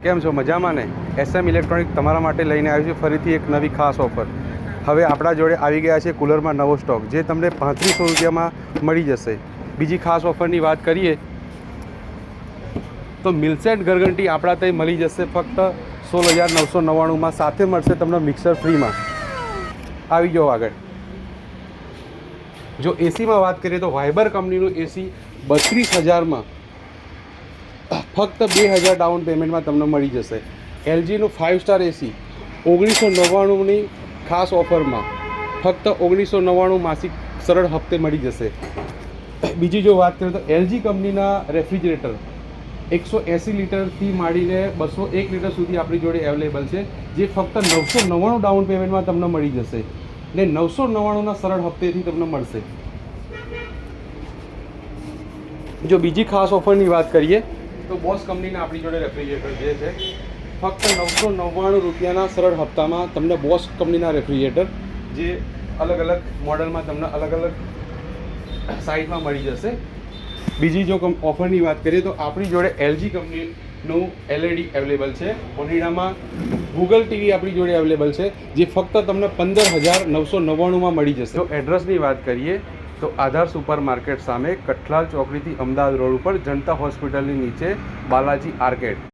કેમ છો? મજામાં ને? SM ઇલેક્ટ્રોનિક તમારા માટે લઈને આવ્યું છે ફરીથી એક નવી ખાસ ઓફર. હવે આપણા જોડે આવી ગયા છે કુલરમાં નવો સ્ટોક, જે તમને 3500 રૂપિયામાં મળી જશે. બીજી ખાસ ઓફરની વાત કરીએ તો મિલ્સેટ ગરગંટી આપણા ત્યાં મળી જશે ફક્ત 16,999માં. સાથે મળશે તમને મિક્સર ફ્રીમાં. આવી જાઓ આગળ. જો એસીમાં વાત કરીએ તો વાઇબર કંપનીનું એસી 32,000માં ફક્ત 2,000 ડાઉન પેમેન્ટમાં તમને મળી જશે. LGનું 5 સ્ટાર એસી 1999ની ખાસ ઓફરમાં ફક્ત 1999 માસિક સરળ હપ્તે મળી જશે. બીજી જો વાત કરીએ તો LG કંપનીના રેફ્રિજરેટર 180 લીટરથી માંડીને 201 લીટર સુધી આપણી જોડે અવેલેબલ છે, જે ફક્ત 999 ડાઉન પેમેન્ટમાં તમને મળી જશે ને 999ના સરળ હપ્તેથી તમને મળશે. જો બીજી ખાસ ઓફરની વાત કરીએ તો બોસ કંપનીના આપણી જોડે રેફ્રિજરેટર જે છે ફક્ત 999 રૂપિયાના સરળ હપ્તામાં તમને બોસ કંપનીના રેફ્રિજરેટર જે અલગ અલગ મોડલમાં તમને અલગ અલગ સાઇઝમાં મળી જશે. બીજી જો ઓફરની વાત કરીએ તો આપણી જોડે LG કંપનીનું LED અવેલેબલ છે. ઓનિડામાં ગૂગલ ટીવી આપણી જોડે અવેલેબલ છે, જે ફક્ત તમને 15,999માં મળી જશે. જો એડ્રેસની વાત કરીએ તો આધાર સુપર માર્કેટ સામે કઠલાલ ચોકડીથી અમદાવાદ રોડ ઉપર જનતા હોસ્પિટલની નીચે બાલાજી આર્કેડ.